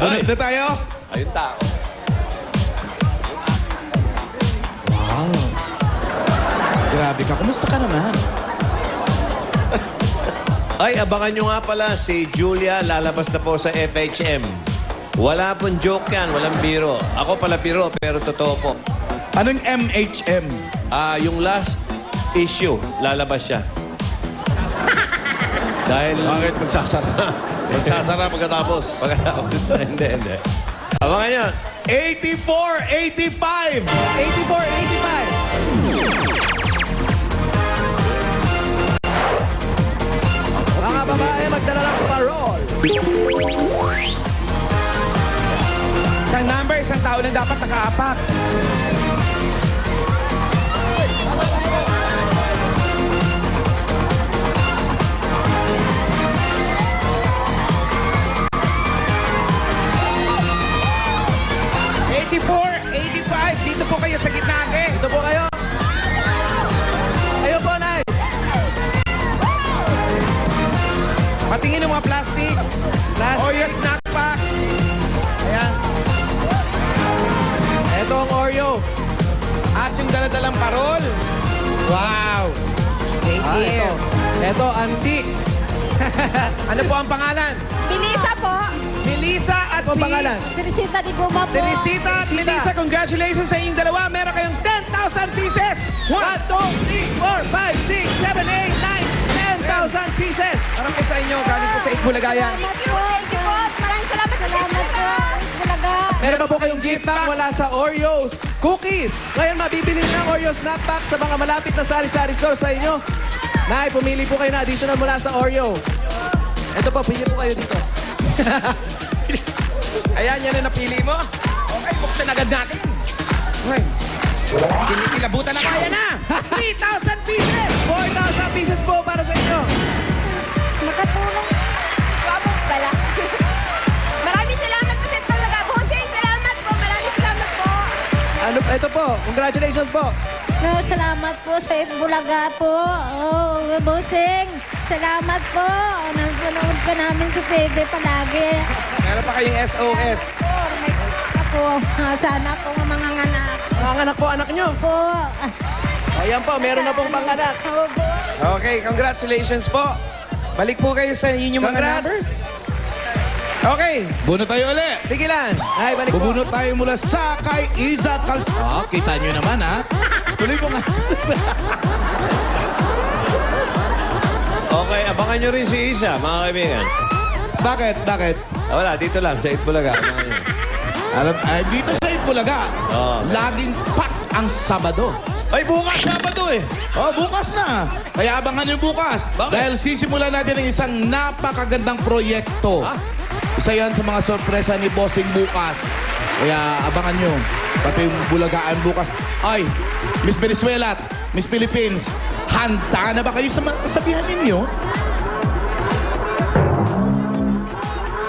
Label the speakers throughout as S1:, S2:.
S1: Bunot na tayo.
S2: Ayun tao.
S1: Wow. Grabe ka. Kumusta ka naman?
S2: Ay, abangan nyo nga pala si Julia lalabas na po sa FHM. Wala pong joke yan, walang biro. Ako pala biro, pero totoo po.
S1: Anong MHM?
S2: Yung last issue, lalabas siya. Dahil...
S3: Bakit magsasara? Magsasara pagkatapos.
S2: Pagkatapos na, hindi. Abangan nyo.
S1: 84-85!
S4: 84-85. Mga babae, magdala ng parol.
S5: Isang number, isang tao lang dapat nakaapak. Dito po kayo sa gitna,
S4: Ito po kayo. Ayun po, Nay.
S5: Patingin ng mga plastic. Oreo snack pack.
S4: Ayan. Ito ang Oreo.
S5: At yung daladalang parol. Wow. Thank you.
S4: Ito, antique.
S5: Ano po ang pangalan?
S6: Melissa po.
S5: Melissa at
S4: Ito ang
S5: si...
S4: pangalan.
S6: Teresita di Guma po.
S5: Teresita at Melissa, congratulations sa inyong dalawa. Meron kayong 10,000 pieces. 1, 2, 3, 4, 5, 6, 7, 8, 9, 10,000 pieces. Para po sa inyo, galing po sa Itbulagayan.
S6: Salamat po. Thank you po. Maraming salamat po. Salamat po. Talaga.
S4: Meron pa po kayong gift pack mula sa Oreos. Cookies. Ngayon, mabibili ng Oreo snack pack sa mga malapit na sari-sari store sa inyo. Nay, pumili po kayo na additional mula sa Oreo. Ito po, pili po kayo dito.
S5: Ayan, yan ang napili mo. Okay, buksan agad natin. Okay. Kinikilabutan na kaya na. 3,000 pieces.
S4: 4,000 pieces po para sa inyo.
S6: Makatulong. Wabong pala. Maraming salamat po sa talaga. Bossing, salamat po. Maraming salamat po.
S4: Ano, ito po, congratulations po.
S6: No, salamat po sa Itbulaga po. Oh, bossing. Salamat po. Nanonood ka namin sa TV palagi.
S5: Meron pa kayong SOS.
S6: Po, may po. Sana po mga anak
S4: Nanganak po anak nyo.
S6: po.
S4: Ayan po, meron na pong panganak.
S6: Oo po.
S5: Okay, congratulations po. Balik po kayo sa inyong mga
S4: Congrats.
S5: numbers. Okay,
S1: Bunot tayo ulit.
S5: sige lang.
S4: Ay, balik po.
S1: Bubunot tayo mula sa kay Iza Cals... kita nyo naman, ha? Tuloy mo nga.
S2: Okay, abangan nyo rin si Isa, mga kaibigan.
S1: Bakit? Bakit?
S2: Wala, dito lang, sa Itbulaga. Abangan nyo.
S1: Alam, dito sa Itbulaga,
S2: Oo.
S1: laging pack ang Sabado.
S2: Ay, bukas Sabado eh.
S1: Oh, bukas na. Kaya abangan nyo bukas.
S2: Bakit?
S1: Dahil sisimulan natin ng isang napakagandang proyekto. Isa yan sa mga sorpresa ni Bossing bukas. Kaya abangan nyo. Pati yung Bulagaan bukas. Ay, Miss Venezuela, Miss Philippines, handa na ba kayo sa mga kasabihan ninyo?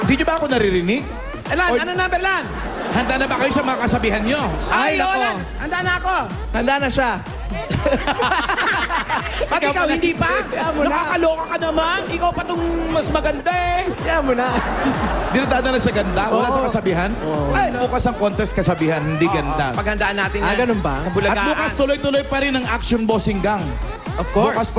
S1: Di nyo ba ako naririnig?
S5: Elan,
S1: Or-
S5: ano number lang?
S1: Handa na ba kayo sa mga kasabihan nyo?
S5: Ay,
S4: nako.
S5: Olan, handa na ako.
S4: Handa na siya.
S5: Pag ikaw hindi pa,
S4: Kaya mo na.
S5: nakakaloka ka naman. Ikaw pa tong mas maganda eh.
S4: Kaya mo na.
S1: Di na dadala sa ganda? Wala
S4: Oo.
S1: sa kasabihan? Ay, bukas ang contest kasabihan, hindi ganda.
S5: Paghandaan natin yan.
S4: ganun ba?
S5: Sa
S1: At
S5: Bulagaan.
S1: bukas tuloy-tuloy pa rin ang Action Bossing Gang.
S4: Of course.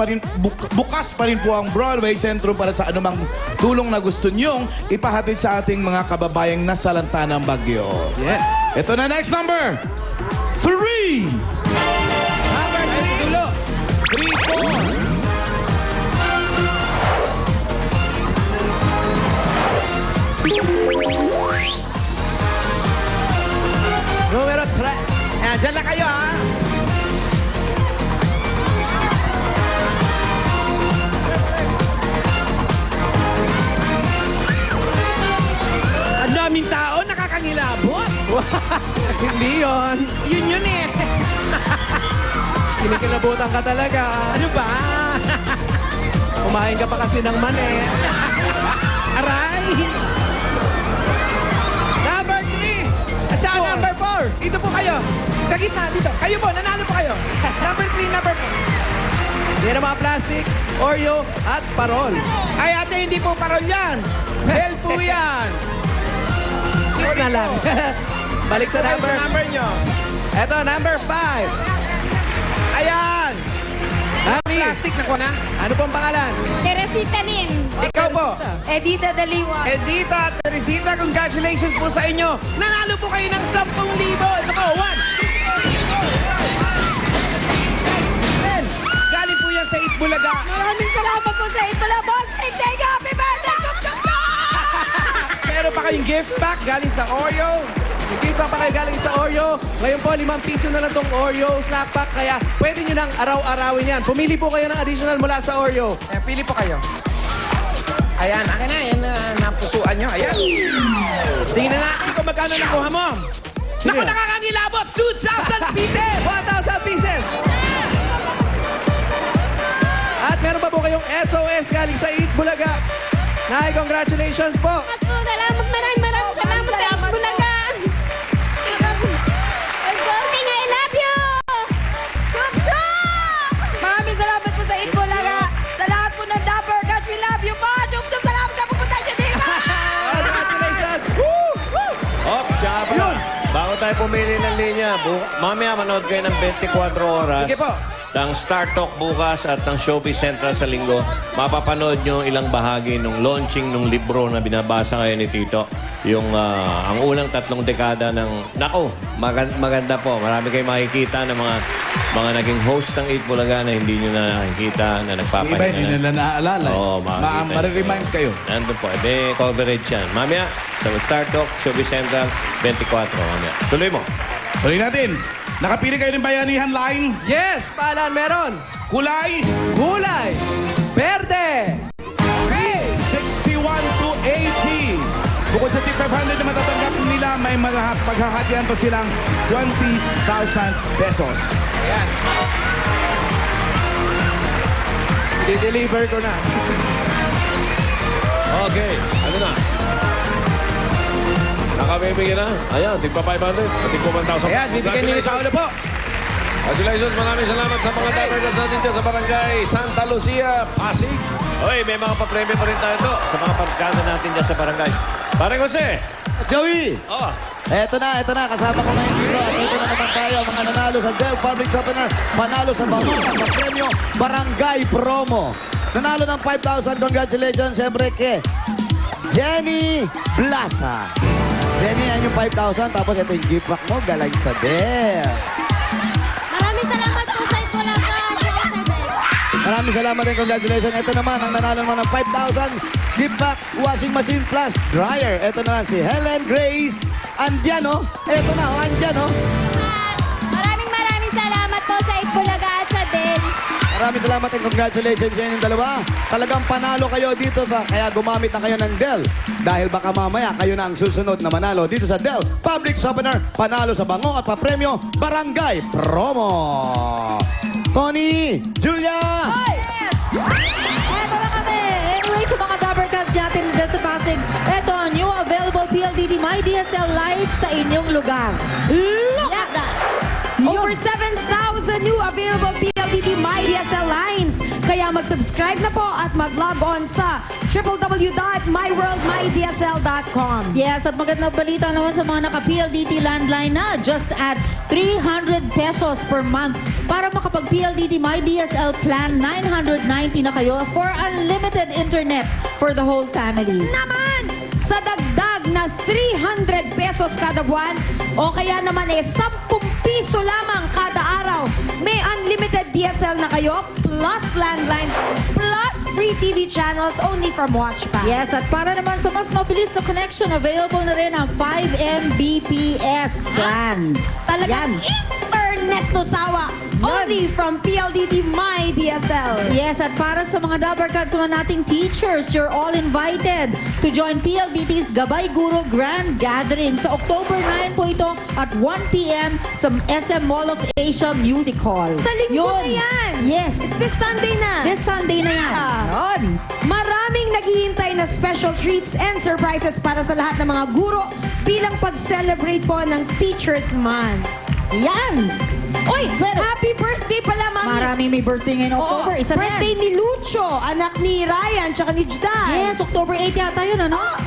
S1: Bukas pa rin po ang Broadway Sentro para sa anumang tulong na gusto nyong ipahatid sa ating mga kababayang nasa lanta ng bagyo.
S4: Yes.
S1: Ito na next number. 3!
S5: Number 3. Dulo.
S1: 3, 4.
S4: Numero 3.
S5: Ayan, dyan lang kayo ha. Ang daming tao, nakakangilabot.
S4: Hindi yon.
S5: Yun eh.
S4: Kinikilabutan ka talaga.
S5: Ano ba?
S4: Kumain ka pa kasi ng mani.
S5: Aray!
S4: Number 3.
S5: At saka number 4. Dito po kayo. Sa gitna, dito. Kayo po, nanalo po kayo. Number 3, number 4.
S4: Yan ang mga plastic, Oreo, at parol.
S5: Ay, ate, hindi po parol yan. Hell po yan.
S4: na lang. Balik sa
S5: Number
S4: number.
S5: nyo.
S4: Eto, number 5.
S5: Ayan.
S4: Mami,
S5: Plastic na ko na.
S4: ano pong pangalan?
S6: Teresita Lim.
S5: Ikaw po.
S6: Edita Daliwa.
S5: Edita at Teresita, congratulations po sa inyo. Nanalo po kayo ng 10,000. Ito po, 1. Galing po yan sa Itbulaga.
S6: Maraming salamat po sa ito na, boss. Thank you. Happy birthday. Chum, chum, chum.
S5: Meron pa kayong gift pack galing sa Oreo.
S4: Kita pa kayo galing sa Oreo. Ngayon po, 5 piso na lang tong Oreo snack pack. Kaya pwede nyo nang araw-arawin yan. Pumili po kayo ng additional mula sa Oreo.
S5: Ayan, pili po kayo. Ayan, akin na. Ayan, napusuan nyo. Ayan. Tingnan natin kung magkano nakuha mo. Naku, nakakangilabot. 2,000 pieces.
S4: 1,000 pieces. At meron pa po kayong SOS galing sa Eat Bulaga. Nay, congratulations po.
S6: At po, salamat. Maraming salamat sa ito, Bulaga. Bossing, I love you. Chum, chum.
S7: Maraming salamat po sa Itbulaga. Sa lahat po ng Dapper Cats, we love you po. Chum-chum, salamat sa pupunta niyo dito.
S4: Congratulations.
S2: Op, siya pa. Bago tayo pumili ng linya, mamaya manood kayo ng 24 oras.
S5: Sige po.
S2: Ng Star Talk bukas at ng Showbiz Central sa linggo, mapapanood nyo ilang bahagi ng launching ng libro na binabasa kayo ni Tito. Yung ang unang 3 dekada ng... Nako, maganda po. Marami kayong makikita ng mga naging host ng Eat Bulaga na hindi nyo na nakikita, na nagpapahinga
S1: Iba, hindi nila naaalala.
S2: Oo,
S1: Mariremind kayo.
S2: Nandun po. May coverage yan. Mamaya, sa Star Talk, Showbiz Central, 24. Mamaya. Tuloy mo.
S1: Tuloy natin. Nakapili kayo ng Bayanihan Line.
S4: Yes, paalan meron.
S1: Kulay.
S4: Gulay. Verde.
S1: Okay. 61 to 80. Bukod sa tip 500 na matatanggap nila, may paghahatian pa silang 20,000 pesos.
S5: Ayan.
S4: I-deliver ko na.
S3: Okay, ano na? Nakabibigyan na. Ayan, tigpa 500. Tigpa 1,000.
S5: Ayan, bibigyan nyo sa ulo po.
S3: Congratulations. Maraming salamat sa mga Dapper Cats natin dyan sa Barangay Santa Lucia, Pasig.
S2: Oy, may mga papremyo pa rin tayo to sa mga pagkada natin dyan sa barangay. Parang Jose.
S8: Joey!
S3: Oh,
S8: Eto na, kasama ko ngayon dito. At ito na naman tayo, mga nanalo sa Del Public Opener. Panalo sa bango at sa premyo, Barangay Promo. Nanalo ng 5,000. Congratulations, siyempre, kay Jenny Blasa. Jenny, yan yung 5,000. Tapos ito yung gift pack mo, galing sa Del.
S6: Maraming salamat po sa Itbulaga.
S8: Maraming salamat din, congratulations. Ito naman, ang nanalo naman ng 5,000. Gift pack, washing machine plus dryer. Ito naman si Helen Grace Andiano. Ito na, Andiano.
S6: Maraming salamat po sa Itbulaga at sa Del.
S8: Maraming salamat and congratulations sa inyong dalawa. Talagang panalo kayo dito kaya gumamit na kayo ng Del. Dahil baka mamaya kayo na ang susunod na manalo dito sa Del Public Opener. Panalo sa bango at papremyo, Barangay Promo. Tony, Julia!
S7: Yes! Eto na kami. Anyway, sa mga Dapper Cats natin dyan sa Pasig, eto, new available PLDT My DSL lights sa inyong lugar. Look at that!
S9: Over 7,000 new available PLDT My DSL lines. Kaya mag-subscribe na po at mag-log on sa www.myworldmydsl.com.
S7: Yes, at magandang balita naman sa mga naka-PLDT landline na. Just add 300 pesos per month para makapag-PLDT My DSL plan 990 na kayo for unlimited internet for the whole family.
S9: Naman! Sa dagdag na 300 pesos kada buwan o kaya naman 10 piso lamang kada araw, may unlimited DSL na kayo plus landline plus free TV channels only from WatchPass.
S7: Yes, at para naman sa mas mabilis na connection, available na rin ang 5 Mbps plan.
S9: Talagang internet to sawa. Only from PLDT My DSL.
S7: Yes, at para sa mga Dapper Cats naman nating teachers, you're all invited to join PLDT's Gabay Guro Grand Gathering sa October 9 po ito at 1 p.m. sa SM Mall of Asia Music Hall.
S9: Sa linggo na
S7: Yun.
S9: yan.
S7: Yes.
S9: It's this Sunday na.
S7: This Sunday na yan. Yun.
S9: Maraming naghihintay na special treats and surprises para sa lahat ng mga guro bilang pag-celebrate po ng Teacher's Month.
S7: Yan.
S9: Uy, happy birthday pala, Mami.
S7: Maraming may birthday ngayon October.
S9: Oo,
S7: Isa na
S9: birthday
S7: yan.
S9: ni Lucho, anak ni Ryan, tsaka ni Jdan.
S7: Yes, October 8 yata yun, ano?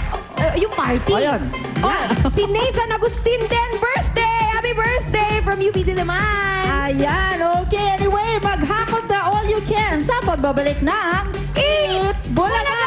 S9: yung party.
S8: Ayan.
S9: Oh, si Nathan Agustin din, birthday! Happy birthday from UP Diliman!
S7: Ayan, okay. Anyway, maghakot na all you can sa pagbabalik ng Eat Bulaga!